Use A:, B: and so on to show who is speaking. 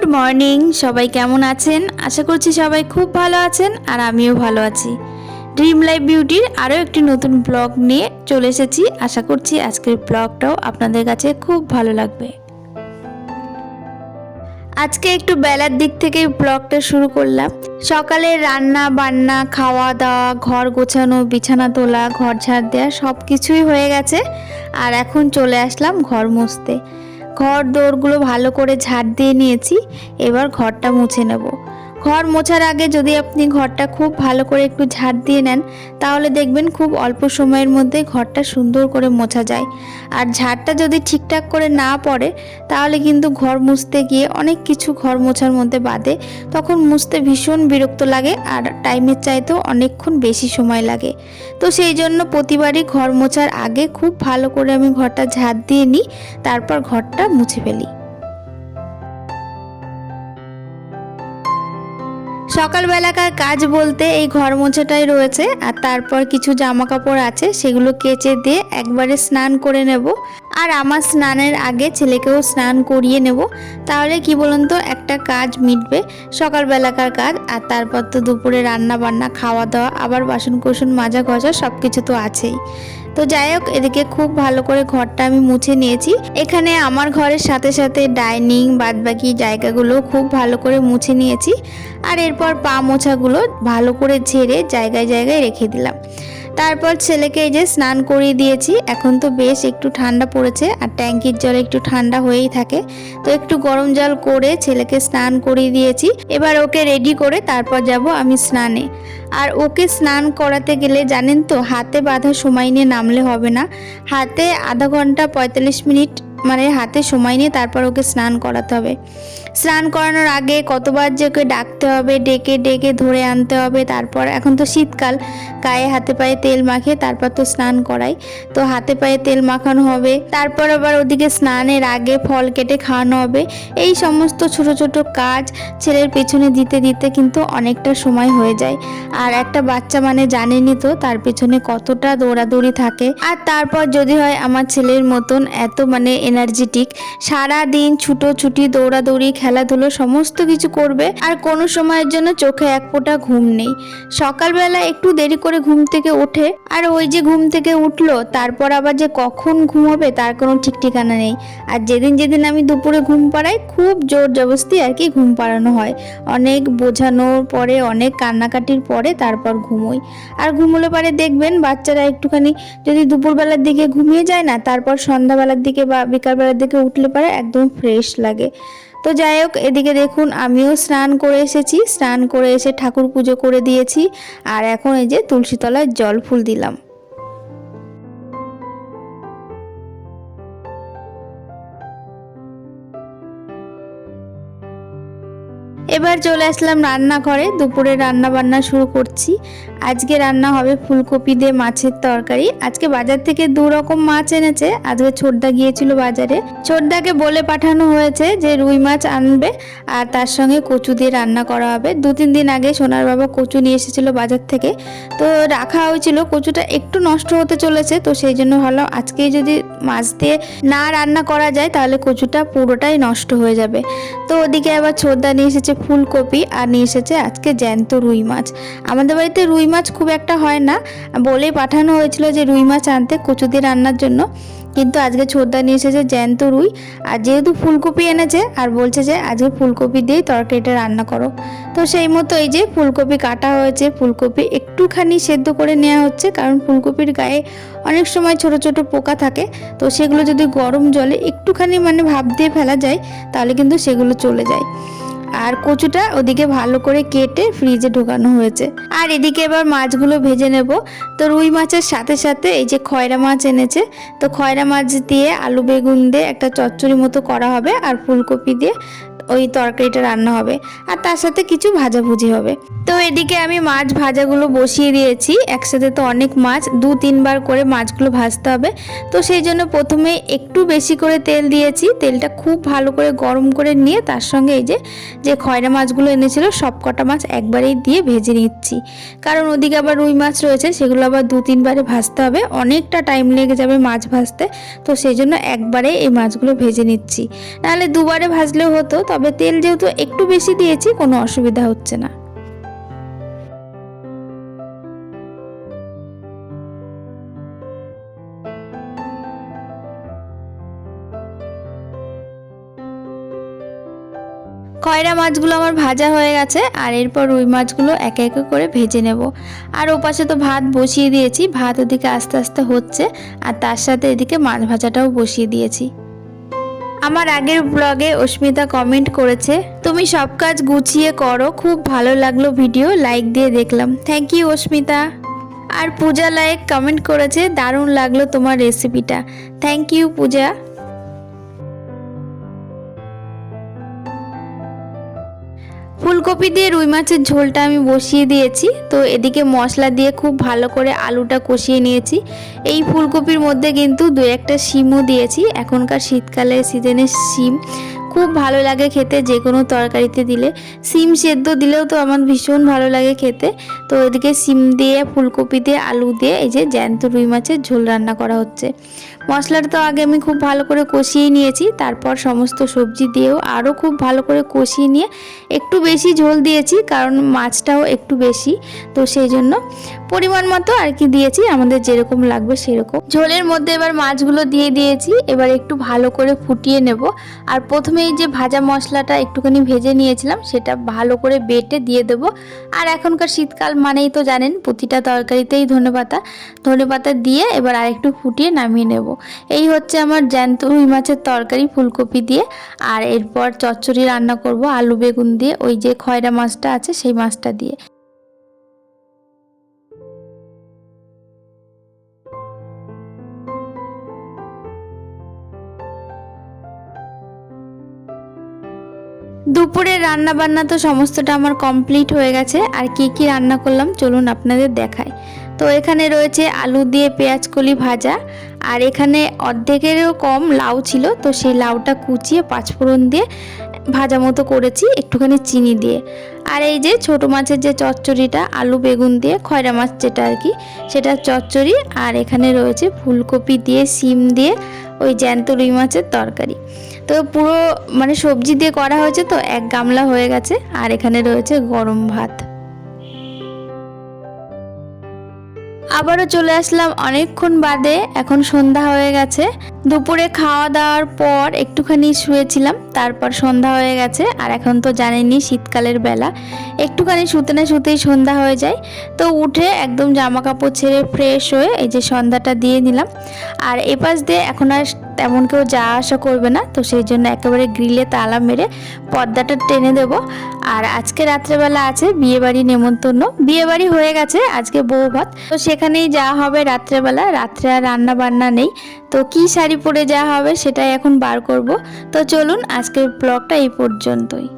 A: Good morning, সবাই কেমন আছেন? আশা করছি সবাই খুব ভালো আছেন আর আমিও ভালো আছি। ড্রিম লাইফ বিউটির আরও একটি নতুন ব্লগ নিয়ে চলে এসেছি। আশা করছি আজকের ব্লগটাও আপনাদের কাছে খুব ভালো লাগবে। আজকে একটু বেলার দিক থেকে ব্লগটা শুরু করলাম। সকালে রান্না বান্না, খাওয়া দাওয়া, ঘর গোছানো, বিছানা তোলা, ঘর ঝাড় দেওয়া সব কিছুই হয়ে গেছে। আর এখন চলে আসলাম ঘর মুছতে। ঘর দোরগুলো ভালো করে ঝাড় দিয়ে নিয়েছি, এবার ঘরটা মুছে নেব। ঘর মোছার আগে যদি আপনি ঘরটা খুব ভালো করে একটু ঝাড় দিয়ে নেন, তাহলে দেখবেন খুব অল্প সময়ের মধ্যে ঘরটা সুন্দর করে মোছা যায়। আর ঝাড়টা যদি ঠিকঠাক করে না পড়ে, তাহলে কিন্তু ঘর মুছতে গিয়ে অনেক কিছু ঘর মোছার মধ্যে বাদে, তখন মুছতে ভীষণ বিরক্ত লাগে আর টাইমের চাইতেও অনেকক্ষণ বেশি সময় লাগে। তো সেই জন্য প্রতিবারই ঘর মোছার আগে খুব ভালো করে আমি ঘরটা ঝাড় দিয়ে নিই, তারপর ঘরটা মুছে ফেলি। সকালবেলাকার কাজ বলতে এই ঘর মোছাটাই রয়েছে, আর তারপর কিছু জামা কাপড় আছে, সেগুলো কেচে দিয়ে একবারে স্নান করে নেব। আর আমার স্নানের আগে ছেলেকেও স্নান করিয়ে নেব, তাহলে কি বলুন তো, একটা কাজ মিটবে, সকালবেলাকার কাজ। আর তারপর তো দুপুরে রান্না বান্না, খাওয়া দাওয়া, আবার বাসন কোসন মাজা ঘষা সব কিছু তো আছেই। তো যাই হোক, এদিকে খুব ভালো করে ঘরটা আমি মুছে নিয়েছি। এখানে আমার ঘরের সাথে সাথে ডাইনিং, বাদবাকি জায়গাগুলো খুব ভালো করে মুছে নিয়েছি। আর এরপর পা মোছাগুলো ভালো করে ঝেড়ে জায়গায় জায়গায় রেখে দিলাম। তারপর ছেলেকে এই যে স্নান করিয়ে দিয়েছি। এখন তো বেশ একটু ঠান্ডা পড়েছে, আর ট্যাঙ্কির জল একটু ঠান্ডা হয়েই থাকে, তো একটু গরম জল করে ছেলেকে স্নান করিয়ে দিয়েছি। এবার ওকে রেডি করে তারপর যাব আমি স্নানে। আর ওকে স্নান করাতে গেলে জানেন তো, হাতে বাঁধা সময় নিয়ে নামলে হবে না। হাতে আধা ঘন্টা 45 মিনিট মানে হাতে সময় নিয়ে তারপর ওকে স্নান করাতে হবে। স্নান করানোর আগে কতবার যে ওকে ডাকতে হবে, ডেকে ডেকে ধরে আনতে হবে। তারপর এখন তো শীতকাল, গায়ে হাতে পায়ে তেল মাখিয়ে তারপর তো স্নান করাই, তো হাতে পায়ে তেল মাখানো হবে। তারপর আবার ওদিকে স্নানের আগে ফল কেটে খাওয়ানো হবে। এই সমস্ত ছোট ছোট কাজ ছেলের পেছনে দিতে দিতে কিন্তু অনেকটা সময় হয়ে যায়। আর একটা বাচ্চা মানে জানেনই তো, তার পেছনে কতটা দৌড়াদৌড়ি থাকে। আর তারপর যদি হয় আমার ছেলের মতন এত মানে এনার্জেটিক, সারা দিন ছুটোছুটি, দৌড়াদৌড়ি, খেলাধুলো সমস্ত কিছু করবে, আর কোনো সময়ের জন্য চোখে এক ফোঁটা ঘুম নেই। সকালবেলা একটু দেরি করে ঘুম থেকে ওঠে, আর ওই যে ঘুম থেকে উঠলো, তারপর আবার যে কখন ঘুম হবে তার কোনো ঠিক ঠিকানা নেই। আর যেদিন যেদিন আমি দুপুরে ঘুম পাড়াই, খুব জোর জবরদস্তি আর কি ঘুম পাড়ানো হয়। অনেক বোঝানোর পরে, অনেক কান্নাকাটির পরে তারপর ঘুমোই। আর ঘুমোলে পারে দেখবেন বাচ্চারা একটুখানি যদি দুপুরবেলার দিকে ঘুমিয়ে যায় না, তারপর সন্ধ্যাবেলার দিকে বা বিকালবেলার দিকে উঠলে পারে একদম ফ্রেশ লাগে। তো যাই হোক, এদিকে দেখুন আমিও স্নান করে এসেছি। স্নান করে এসে ঠাকুর পুজো করে দিয়েছি। আর এখন এই যে তুলসী তলায় জল ফুল দিলাম। এবার চলে আসলাম রান্নাঘরে। দুপুরে রান্না বান্না শুরু করছি। আজকে রান্না হবে ফুলকপি দিয়ে মাছের তরকারি। আজকে বাজার থেকে 2 রকম মাছ এনেছে। আজকে ছোটদা গিয়েছিল বাজারে, ছোটদাকে বলে পাঠানো হয়েছে যে রুই মাছ আনবে, আর তার সঙ্গে কচু দিয়ে রান্না করা হবে। 2-3 দিন আগে সোনার বাবা কচু নিয়ে এসেছিল বাজার থেকে, তো রাখা হয়েছিল। কচুটা একটু নষ্ট হতে চলেছে, তো সেই জন্য ভাবলাম আজকেই যদি মাছ দিয়ে না রান্না করা যায়, তাহলে কচুটা পুরোটাই নষ্ট হয়ে যাবে। তো ওদিকে আবার ছোটদা নিয়ে এসেছে ফুলকপি, আর নিয়ে এসেছে আজকে জ্যান্ত রুই মাছ। আমাদের বাড়িতে রুই মাছ খুব একটা হয় না, বলেই পাঠানো হয়েছিল যে রুই মাছ আনতে কচু দিয়ে রান্নার জন্য, কিন্তু আজকে ছোটদা নিয়ে এসেছে জ্যান্ত রুই। আর যেহেতু ফুলকপি এনেছে, আর বলছে যে আজকে ফুলকপি দিয়েই তরকারিটা রান্না করো। তো সেই মতো এই যে ফুলকপি কাটা হয়েছে, ফুলকপি একটুখানি সেদ্ধ করে নেওয়া হচ্ছে, কারণ ফুলকপির গায়ে অনেক সময় ছোট ছোট পোকা থাকে, তো সেগুলো যদি গরম জলে একটুখানি মানে ভাপ দিয়ে ফেলা যায়, তাহলে কিন্তু সেগুলো চলে যায়। আর কচুটা ওদিকে ভালো করে কেটে ফ্রিজে ঢোকানো হয়েছে। আর এদিকে এবার মাছগুলো ভেজে নেব। তো রুই মাছের সাথে সাথে এই যে খয়রা মাছ এনেছে, তো খয়রা মাছ দিয়ে আলু বেগুন দিয়ে একটা চচ্চড়ি মতো করা হবে, আর ফুলকপি দিয়ে ওই তরকারিটা রান্না হবে, আর তার সাথে কিছু ভাজাভুজি হবে। তো এদিকে আমি মাছ ভাজাগুলো বসিয়ে দিয়েছি। একসাথে তো অনেক মাছ, 2-3 বার করে মাছগুলো ভাজতে হবে। তো সেই জন্য প্রথমে একটু বেশি করে তেল দিয়েছি। তেলটা খুব ভালো করে গরম করে নিয়ে তার সঙ্গে এই যে খয়রা মাছগুলো এনেছিল সব কটা মাছ একবারেই দিয়ে ভেজে নিচ্ছি, কারণ ওদিকে আবার রুই মাছ রয়েছে, সেগুলো আবার 2-3 বারে ভাজতে হবে, অনেকটা টাইম লেগে যাবে মাছ ভাজতে। তো সেই জন্য একবারে এই মাছগুলো ভেজে নিচ্ছি, নাহলে 2 বারে ভাজলেও হতো, তবে তবে তেল যেহেতু একটু বেশি দিয়েছি কোনো অসুবিধা হচ্ছে না। খয়রা মাছগুলো আমার ভাজা হয়ে গেছে, আর এরপর রুই মাছগুলো একে একে করে ভেজে নেব। আর ওপাশে তো ভাত বসিয়ে দিয়েছি, ভাত ওদিকে আস্তে আস্তে হচ্ছে, আর তার সাথে এদিকে মাছ ভাজাটাও বসিয়ে দিয়েছি। আমার আগের ব্লগে অস্মিতা কমেন্ট করেছে, তুমি সব কাজ গুছিয়ে করো, খুব ভালো লাগলো ভিডিও, লাইক দিয়ে দেখলাম। Thank you Asmita. আর পূজা লাইক কমেন্ট করেছে, দারুণ লাগলো তোমার রেসিপিটা। Thank you Puja. ফুলকপি দিয়ে রুই মাছের ঝোলটা আমি বসিয়ে দিয়েছি। তো এদিকে মশলা দিয়ে খুব ভালো করে আলুটা কষিয়ে নিয়েছি। এই ফুলকপির মধ্যে কিন্তু দু একটা শিমও দিয়েছি, এখনকার শীতকালের সিজনের শিম খুব ভালো লাগে খেতে, যে কোনো তরকারিতে দিলে। শিম সেদ্ধ দিলেও তো আমার ভীষণ ভালো লাগে খেতে। তো এদিকে শিম দিয়ে ফুলকপি দিয়ে আলু দিয়ে এই যে জ্যান্ত রুই মাছের ঝোল রান্না করা হচ্ছে। মশলাটা তো আগে আমি খুব ভালো করে কষিয়ে নিয়েছি, তারপর সমস্ত সবজি দিয়েও আরও খুব ভালো করে কষিয়ে নিয়ে একটু বেশি ঝোল দিয়েছি, কারণ মাছটাও একটু বেশি, তো সেই জন্য পরিমাণ মতো আর কি দিয়েছি, আমাদের যেরকম লাগবে সেরকম। ঝোলের মধ্যে এবার মাছগুলো দিয়ে দিয়েছি, এবার একটু ভালো করে ফুটিয়ে নেব। আর প্রথমে এই যে ভাজা মশলাটা একটুখানি ভেজে নিয়েছিলাম, সেটা ভালো করে বেটে দিয়ে দেবো। আর এখনকার শীতকাল মানেই তো জানেন প্রতিটা তরকারিতেই ধনেপাতা দিয়ে এবার আরেকটু ফুটিয়ে নামিয়ে নেব। এই হচ্ছে আমার জ্যান্ত রুই মাছের তরকারি ফুলকপি দিয়ে। আর এরপর চচ্চড়ি রান্না করব আলু বেগুন দিয়ে, ওই যে খয়রা মাছটা আছে সেই মাছটা দিয়ে। দুপুরে রান্না বান্না তো সমস্তটা আমার কমপ্লিট হয়ে গেছে। আর কি কি রান্না করলাম চলুন আপনাদের দেখাই। তো এখানে রয়েছে আলু দিয়ে পেঁয়াজ কলি ভাজা, আর এখানে অর্ধেকেরও কম লাউ ছিল, তো সেই লাউটা কুচিয়ে পাঁচফোড়ন দিয়ে ভাজা মতো করেছি একটুখানি চিনি দিয়ে। আর এই যে ছোট মাছের যে চচ্চড়িটা আলু বেগুন দিয়ে, খয়রা মাছ যেটা আর কি, সেটা চচ্চড়ি। আর এখানে রয়েছে ফুলকপি দিয়ে শিম দিয়ে ওই জ্যান্ত রুই মাছের তরকারি। তো পুরো মানে সবজি দিয়ে করা হয়েছে, তো এক গামলা হয়ে গেছে। আর এখানে রয়েছে গরম ভাত। আবারও চলে আসলাম অনেকক্ষণ বাদে, এখন সন্ধ্যা হয়ে গেছে। দুপুরে খাওয়া দাওয়ার পর একটুখানি শুয়েছিলাম, তারপর সন্ধ্যা হয়ে গেছে। আর এখন তো জানেনই শীতকালের বেলা, একটুখানি শুতে না শুতেই সন্ধ্যা হয়ে যায়। তো উঠে একদম জামা কাপড় ছেড়ে ফ্রেশ হয়ে এই যে সন্ধ্যাটা দিয়ে নিলাম। আর এপাশ দিয়ে এখন আর তেমন কেউ যাওয়া আসা করবে না, তো সেই জন্য একেবারে গ্রিলে তালা মেরে পর্দাটা টেনে দেব। আর আজকে রাত্রেবেলা আছে বিয়েবাড়ি নেমন্তন্ন, বিয়েবাড়ি হয়ে গেছে, আজকে বউ ভাত, তো সেখানেই যাওয়া হবে রাত্রেবেলা। রাত্রে আর রান্না বান্না নেই, তো কি শাড়ি পরে যাওয়া হবে সেটাই এখন বার করব। তো চলুন আজকের ব্লগটা এই পর্যন্তই।